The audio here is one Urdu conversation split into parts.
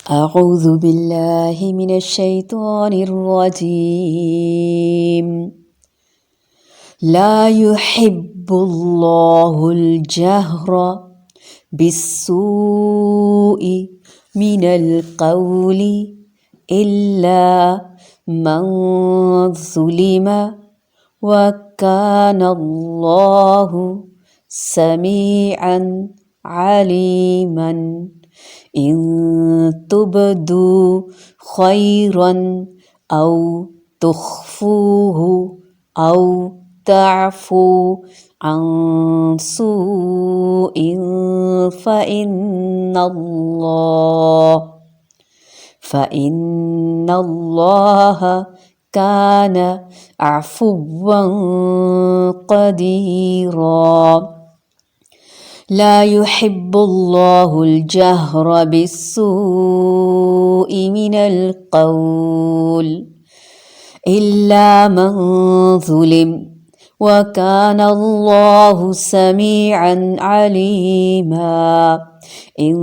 أعوذ بالله من الشيطان الرجيم. لا يحب الله الجهر بالسوء من القول إلا من ظلم وكان الله سميعا عليما. إن تبدوا خيرا أو تخفوه أو تعفو عن سوء فإن الله كان عفوا قديرا. لا يحب الله الجهر بالسوء من القول إلا من ظلم وكان الله سميعا عليما. إن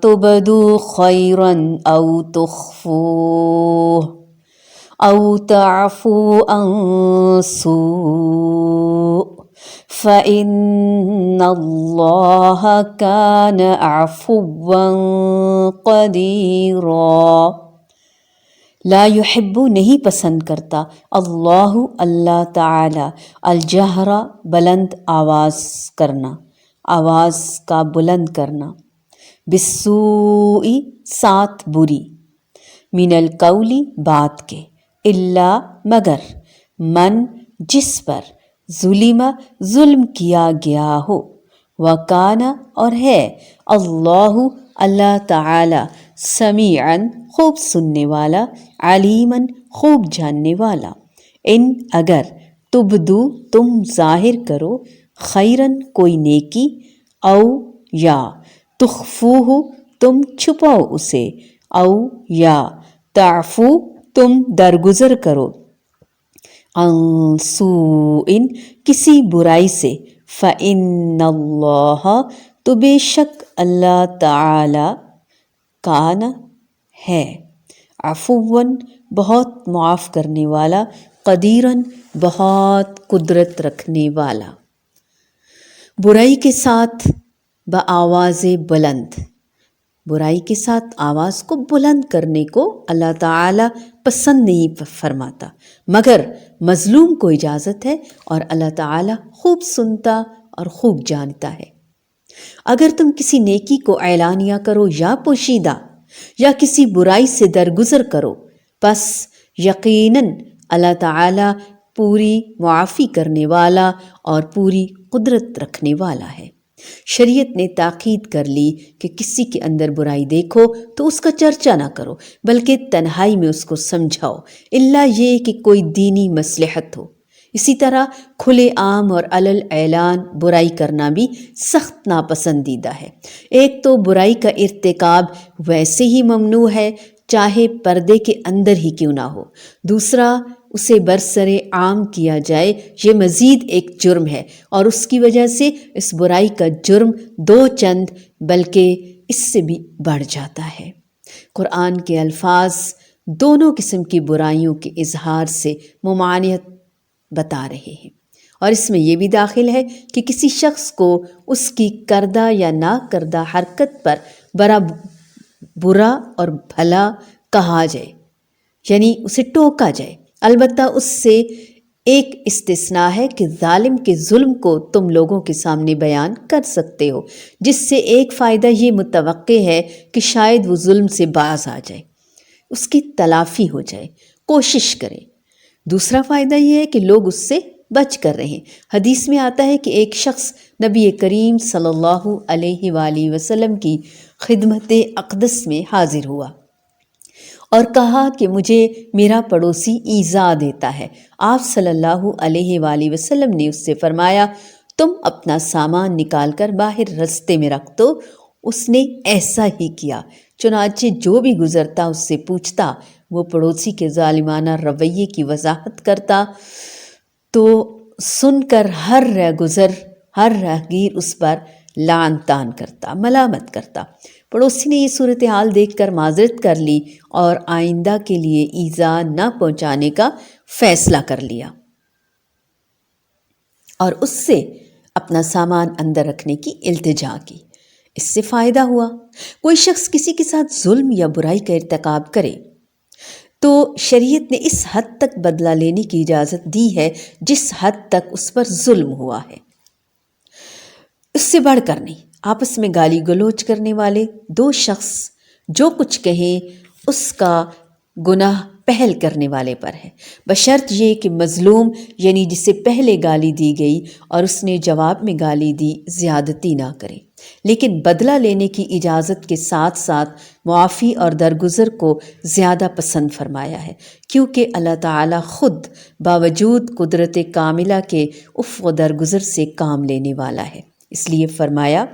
تبدوا خيرا أو تخفوه أو تعفوا عن سوء فإن اللہ کان عفوا قدیرا. لا یحب نہیں پسند کرتا اللہ تعالی الجہر بلند آواز کرنا، آواز کا بلند کرنا، بالسوء ساتھ بری، من القول بات کے، الا مگر، من جس پر، ظلم ظلم کیا گیا ہو، وکان اور ہے، اللہ تعالی سمیعاً خوب سننے والا، علیماً خوب جاننے والا. ان اگر، تبدو تم ظاہر کرو، خیراً کوئی نیکی، او یا، تخفوہ تم چھپاؤ اسے، او یا، تعفو تم درگزر کرو، عن سوء کسی برائی سے، فإن اللہ تو بے شک اللہ تعالی، کان ہے، عفواً بہت معاف کرنے والا، قدیراً بہت قدرت رکھنے والا. برائی کے ساتھ بآواز بلند، برائی کے ساتھ آواز کو بلند کرنے کو اللہ تعالیٰ پسند نہیں فرماتا، مگر مظلوم کو اجازت ہے، اور اللہ تعالیٰ خوب سنتا اور خوب جانتا ہے. اگر تم کسی نیکی کو اعلانیہ کرو یا پوشیدہ، یا کسی برائی سے درگزر کرو، پس یقیناً اللہ تعالیٰ پوری معافی کرنے والا اور پوری قدرت رکھنے والا ہے. شریعت نے تاکید کر لی کہ کسی کے اندر برائی دیکھو تو اس کا چرچا نہ کرو، بلکہ تنہائی میں اس کو سمجھاؤ، الا یہ کہ کوئی دینی مصلحت ہو. اسی طرح کھلے عام اور علل اعلان برائی کرنا بھی سخت ناپسندیدہ ہے. ایک تو برائی کا ارتکاب ویسے ہی ممنوع ہے، چاہے پردے کے اندر ہی کیوں نہ ہو. دوسرا، اسے برسر عام کیا جائے، یہ مزید ایک جرم ہے، اور اس کی وجہ سے اس برائی کا جرم دو چند بلکہ اس سے بھی بڑھ جاتا ہے. قرآن کے الفاظ دونوں قسم کی برائیوں کے اظہار سے ممانعت بتا رہے ہیں، اور اس میں یہ بھی داخل ہے کہ کسی شخص کو اس کی کردہ یا نہ کردہ حرکت پر برا اور بھلا کہا جائے، یعنی اسے ٹوکا جائے. البتہ اس سے ایک استثناء ہے کہ ظالم کے ظلم کو تم لوگوں کے سامنے بیان کر سکتے ہو، جس سے ایک فائدہ یہ متوقع ہے کہ شاید وہ ظلم سے باز آ جائے، اس کی تلافی ہو جائے، کوشش کرے. دوسرا فائدہ یہ ہے کہ لوگ اس سے بچ کر رہیں. حدیث میں آتا ہے کہ ایک شخص نبی کریم صلی اللہ علیہ وآلہ وسلم کی خدمت اقدس میں حاضر ہوا اور کہا کہ مجھے میرا پڑوسی ایذا دیتا ہے. آپ صلی اللہ علیہ وآلہ وسلم نے اس سے فرمایا، تم اپنا سامان نکال کر باہر رستے میں رکھ دو. اس نے ایسا ہی کیا. چنانچہ جو بھی گزرتا اس سے پوچھتا، وہ پڑوسی کے ظالمانہ رویے کی وضاحت کرتا، تو سن کر ہر راہگیر اس پر لعن طعن کرتا، ملامت کرتا. پڑوسی نے یہ صورتحال دیکھ کر معذرت کر لی اور آئندہ کے لیے ایذا نہ پہنچانے کا فیصلہ کر لیا اور اس سے اپنا سامان اندر رکھنے کی التجا کی۔ اس سے فائدہ ہوا۔ کوئی شخص کسی کے ساتھ ظلم یا برائی کا ارتکاب کرے تو شریعت نے اس حد تک بدلہ لینے کی اجازت دی ہے جس حد تک اس پر ظلم ہوا ہے، اس سے بڑھ کر نہیں۔ آپس میں گالی گلوچ کرنے والے دو شخص جو کچھ کہیں اس کا گناہ پہل کرنے والے پر ہے، بشرط یہ کہ مظلوم یعنی جسے پہلے گالی دی گئی اور اس نے جواب میں گالی دی زیادتی نہ کرے، لیکن بدلہ لینے کی اجازت کے ساتھ ساتھ معافی اور درگزر کو زیادہ پسند فرمایا ہے، کیونکہ اللہ تعالیٰ خود باوجود قدرت کاملہ کے عفو و درگزر سے کام لینے والا ہے۔ اس لیے فرمایا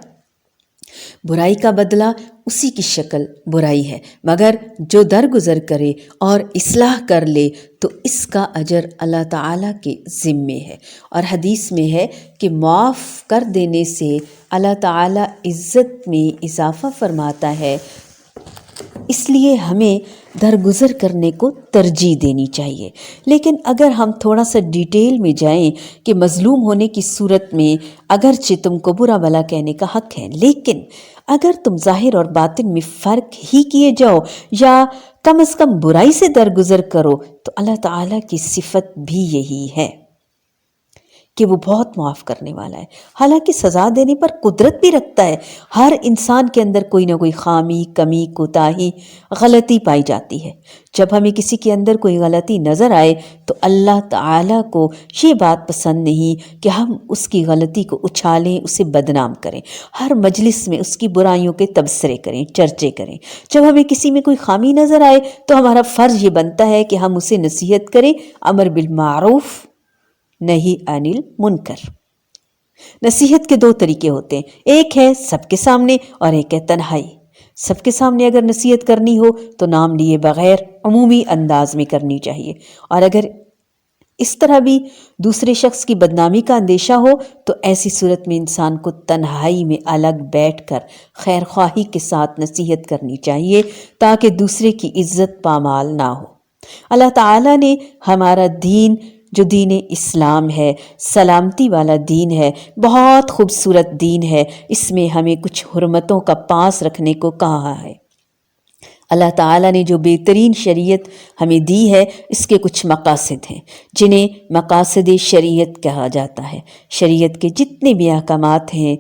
برائی کا بدلہ اسی کی شکل برائی ہے، مگر جو درگزر کرے اور اصلاح کر لے تو اس کا اجر اللہ تعالیٰ کے ذمے ہے۔ اور حدیث میں ہے کہ معاف کر دینے سے اللہ تعالیٰ عزت میں اضافہ فرماتا ہے، اس لیے ہمیں درگزر کرنے کو ترجیح دینی چاہیے۔ لیکن اگر ہم تھوڑا سا ڈیٹیل میں جائیں کہ مظلوم ہونے کی صورت میں اگرچہ تم کو برا بھلا کہنے کا حق ہے، لیکن اگر تم ظاہر اور باطن میں فرق ہی کیے جاؤ یا کم از کم برائی سے درگزر کرو تو اللہ تعالیٰ کی صفت بھی یہی ہے کہ وہ بہت معاف کرنے والا ہے، حالانکہ سزا دینے پر قدرت بھی رکھتا ہے۔ ہر انسان کے اندر کوئی نہ کوئی خامی، کمی، کوتاہی، غلطی پائی جاتی ہے۔ جب ہمیں کسی کے اندر کوئی غلطی نظر آئے تو اللہ تعالیٰ کو یہ بات پسند نہیں کہ ہم اس کی غلطی کو اچھالیں، اسے بدنام کریں، ہر مجلس میں اس کی برائیوں کے تبصرے کریں، چرچے کریں۔ جب ہمیں کسی میں کوئی خامی نظر آئے تو ہمارا فرض یہ بنتا ہے کہ ہم اسے نصیحت کریں، امر بالمعروف نہی عن المنکر۔ نصیحت کے دو طریقے ہوتے ہیں، ایک ہے سب کے سامنے اور ایک ہے تنہائی۔ سب کے سامنے اگر نصیحت کرنی ہو تو نام لیے بغیر عمومی انداز میں کرنی چاہیے، اور اگر اس طرح بھی دوسرے شخص کی بدنامی کا اندیشہ ہو تو ایسی صورت میں انسان کو تنہائی میں الگ بیٹھ کر خیر خواہی کے ساتھ نصیحت کرنی چاہیے تاکہ دوسرے کی عزت پامال نہ ہو۔ اللہ تعالیٰ نے ہمارا دین جو دین اسلام ہے، سلامتی والا دین ہے، بہت خوبصورت دین ہے، اس میں ہمیں کچھ حرمتوں کا پاس رکھنے کو کہا ہے۔ اللہ تعالیٰ نے جو بہترین شریعت ہمیں دی ہے اس کے کچھ مقاصد ہیں جنہیں مقاصد شریعت کہا جاتا ہے۔ شریعت کے جتنے بھی احکامات ہیں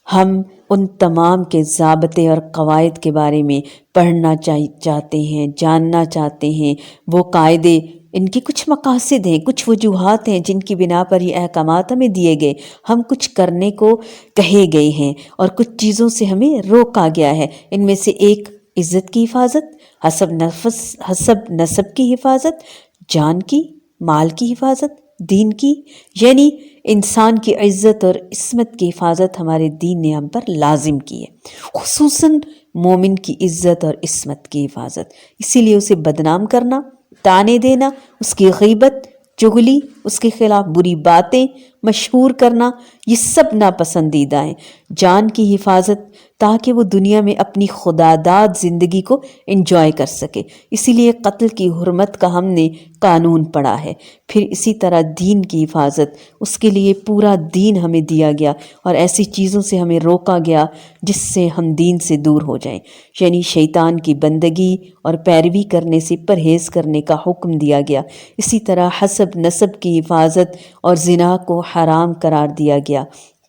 ہم ان تمام کے ضابطے اور قواعد کے بارے میں پڑھنا چاہتے ہیں، جاننا چاہتے ہیں۔ وہ قاعدے، ان کی کچھ مقاصد ہیں، کچھ وجوہات ہیں جن کی بنا پر یہ احکامات ہمیں دیے گئے، ہم کچھ کرنے کو کہے گئے ہیں اور کچھ چیزوں سے ہمیں روکا گیا ہے۔ ان میں سے ایک عزت کی حفاظت، حسب نسب کی حفاظت، جان کی، مال کی حفاظت، دین کی، یعنی انسان کی عزت اور عصمت کی حفاظت ہمارے دین نے ہم پر لازم کی ہے، خصوصاً مومن کی عزت اور عصمت کی حفاظت۔ اسی لیے اسے بدنام کرنا، تانے دینا، اس کی غیبت، چغلی، اس کے خلاف بری باتیں مشہور کرنا، یہ سب ناپسندیدہ ہیں۔ جان کی حفاظت تاکہ وہ دنیا میں اپنی خداداد زندگی کو انجوائے کر سکے، اسی لیے قتل کی حرمت کا ہم نے قانون پڑھا ہے۔ پھر اسی طرح دین کی حفاظت، اس کے لیے پورا دین ہمیں دیا گیا اور ایسی چیزوں سے ہمیں روکا گیا جس سے ہم دین سے دور ہو جائیں، یعنی شیطان کی بندگی اور پیروی کرنے سے پرہیز کرنے کا حکم دیا گیا۔ اسی طرح حسب نسب کی حفاظت اور زنا کو حرام قرار دیا گیا۔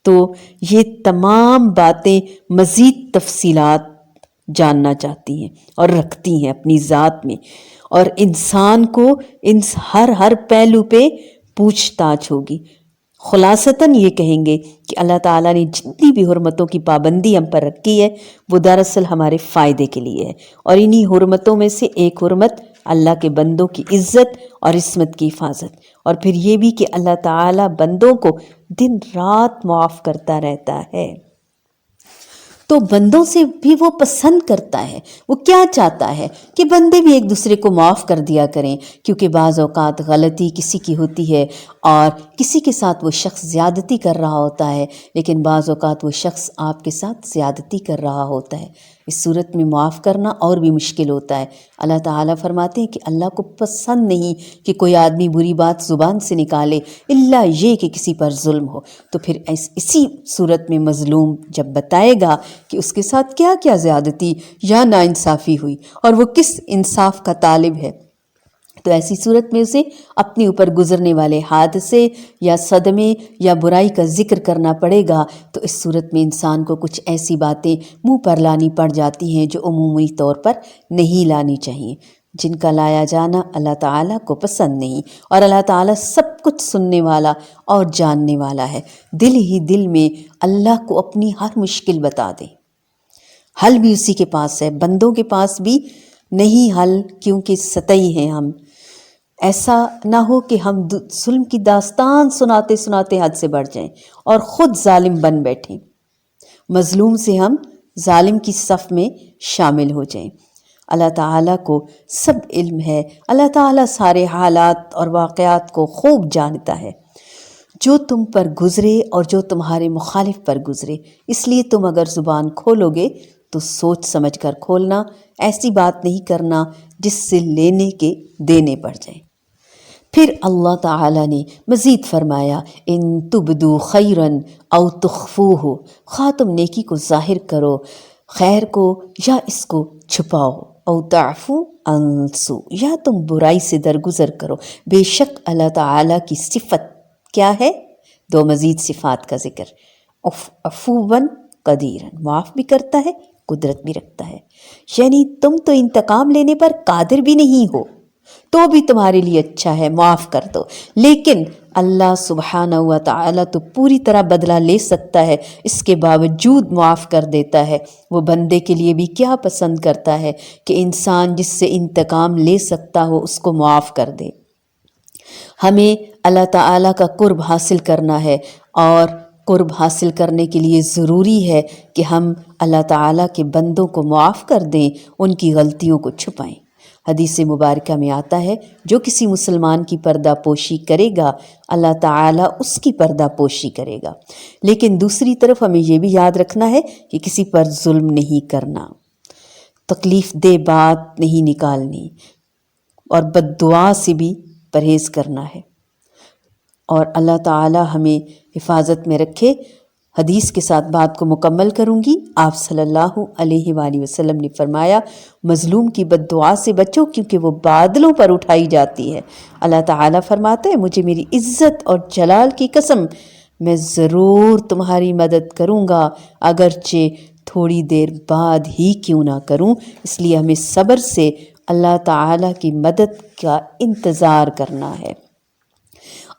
تو یہ تمام باتیں مزید تفصیلات جاننا چاہتی ہیں اور رکھتی ہیں اپنی ذات میں، اور انسان کو ان ہر پہلو پہ پوچھ تاچھ ہوگی۔ خلاصتاً یہ کہیں گے کہ اللہ تعالیٰ نے جتنی بھی حرمتوں کی پابندی ہم پر رکھی ہے وہ دراصل ہمارے فائدے کے لیے ہے، اور انہی حرمتوں میں سے ایک حرمت اللہ کے بندوں کی عزت اور عصمت کی حفاظت، اور پھر یہ بھی کہ اللہ تعالیٰ بندوں کو دن رات معاف کرتا رہتا ہے۔ تو بندوں سے بھی وہ پسند کرتا ہے، وہ کیا چاہتا ہے کہ بندے بھی ایک دوسرے کو معاف کر دیا کریں، کیونکہ بعض اوقات غلطی کسی کی ہوتی ہے اور کسی کے ساتھ وہ شخص زیادتی کر رہا ہوتا ہے، لیکن بعض اوقات وہ شخص آپ کے ساتھ زیادتی کر رہا ہوتا ہے۔ اس صورت میں معاف کرنا اور بھی مشکل ہوتا ہے۔ اللہ تعالیٰ فرماتے ہیں کہ اللہ کو پسند نہیں کہ کوئی آدمی بری بات زبان سے نکالے الا یہ کہ کسی پر ظلم ہو۔ تو پھر اسی صورت میں مظلوم جب بتائے گا کہ اس کے ساتھ کیا کیا زیادتی یا ناانصافی ہوئی اور وہ کس انصاف کا طالب ہے، تو ایسی صورت میں اسے اپنے اوپر گزرنے والے حادثے یا صدمے یا برائی کا ذکر کرنا پڑے گا۔ تو اس صورت میں انسان کو کچھ ایسی باتیں منہ پر لانی پڑ جاتی ہیں جو عمومی طور پر نہیں لانی چاہیے، جن کا لایا جانا اللہ تعالیٰ کو پسند نہیں، اور اللہ تعالیٰ سب کچھ سننے والا اور جاننے والا ہے۔ دل ہی دل میں اللہ کو اپنی ہر مشکل بتا دیں، حل بھی اسی کے پاس ہے، بندوں کے پاس بھی نہیں حل، کیونکہ سطحی ہیں ہم۔ ایسا نہ ہو کہ ہم ظلم کی داستان سناتے سناتے حد سے بڑھ جائیں اور خود ظالم بن بیٹھیں، مظلوم سے ہم ظالم کی صف میں شامل ہو جائیں۔ اللہ تعالیٰ کو سب علم ہے، اللہ تعالیٰ سارے حالات اور واقعات کو خوب جانتا ہے، جو تم پر گزرے اور جو تمہارے مخالف پر گزرے۔ اس لیے تم اگر زبان کھولو گے تو سوچ سمجھ کر کھولنا، ایسی بات نہیں کرنا جس سے لینے کے دینے پڑ جائیں۔ پھر اللہ تعالیٰ نے مزید فرمایا، ان تبدو خیرن او تخفوہ، خواہ تم نیکی کو ظاہر کرو، خیر کو، یا اس کو چھپاؤ، او تعفو عن سوء، یا تم برائی سے درگزر کرو۔ بے شک اللہ تعالیٰ کی صفت کیا ہے؟ دو مزید صفات کا ذکر، عفواً قدیراً، معاف بھی کرتا ہے، قدرت بھی رکھتا ہے۔ یعنی تم تو انتقام لینے پر قادر بھی نہیں ہو، تو بھی تمہارے لیے اچھا ہے، معاف کر دو۔ لیکن اللہ سبحانہ و تعالیٰ تو پوری طرح بدلہ لے سکتا ہے، اس کے باوجود معاف کر دیتا ہے۔ وہ بندے کے لیے بھی کیا پسند کرتا ہے کہ انسان جس سے انتقام لے سکتا ہو اس کو معاف کر دے۔ ہمیں اللہ تعالیٰ کا قرب حاصل کرنا ہے، اور قرب حاصل کرنے کے لیے ضروری ہے کہ ہم اللہ تعالیٰ کے بندوں کو معاف کر دیں، ان کی غلطیوں کو چھپائیں۔ حدیث مبارکہ میں آتا ہے، جو کسی مسلمان کی پردہ پوشی کرے گا اللہ تعالیٰ اس کی پردہ پوشی کرے گا۔ لیکن دوسری طرف ہمیں یہ بھی یاد رکھنا ہے کہ کسی پر ظلم نہیں کرنا، تکلیف دہ بات نہیں نکالنی، اور بد دعا سے بھی پرہیز کرنا ہے، اور اللہ تعالیٰ ہمیں حفاظت میں رکھے۔ حدیث کے ساتھ بات کو مکمل کروں گی۔ آپ صلی اللہ علیہ وآلہ وسلم نے فرمایا، مظلوم کی بد دعا سے بچو، کیونکہ وہ بادلوں پر اٹھائی جاتی ہے۔ اللہ تعالیٰ فرماتا ہے، مجھے میری عزت اور جلال کی قسم، میں ضرور تمہاری مدد کروں گا، اگرچہ تھوڑی دیر بعد ہی کیوں نہ کروں۔ اس لیے ہمیں صبر سے اللہ تعالیٰ کی مدد کا انتظار کرنا ہے۔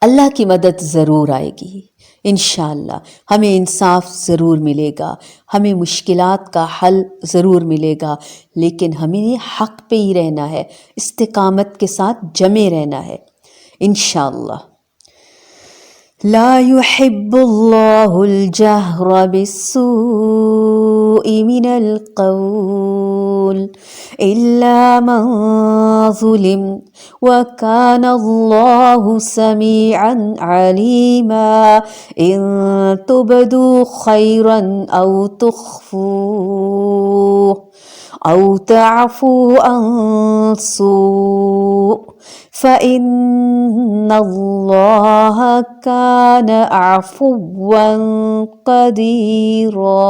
اللہ کی مدد ضرور آئے گی انشاءاللہ، ہمیں انصاف ضرور ملے گا، ہمیں مشکلات کا حل ضرور ملے گا، لیکن ہمیں حق پہ ہی رہنا ہے، استقامت کے ساتھ جمے رہنا ہے انشاءاللہ۔ لا يحب الله الجهر بالسوء من القول إلا من ظلم وكان الله سميعا عليما إن تبدوا خيرا أو تخفوه أو تعفوا عن سوء فإن الله كان عفوا قديرا۔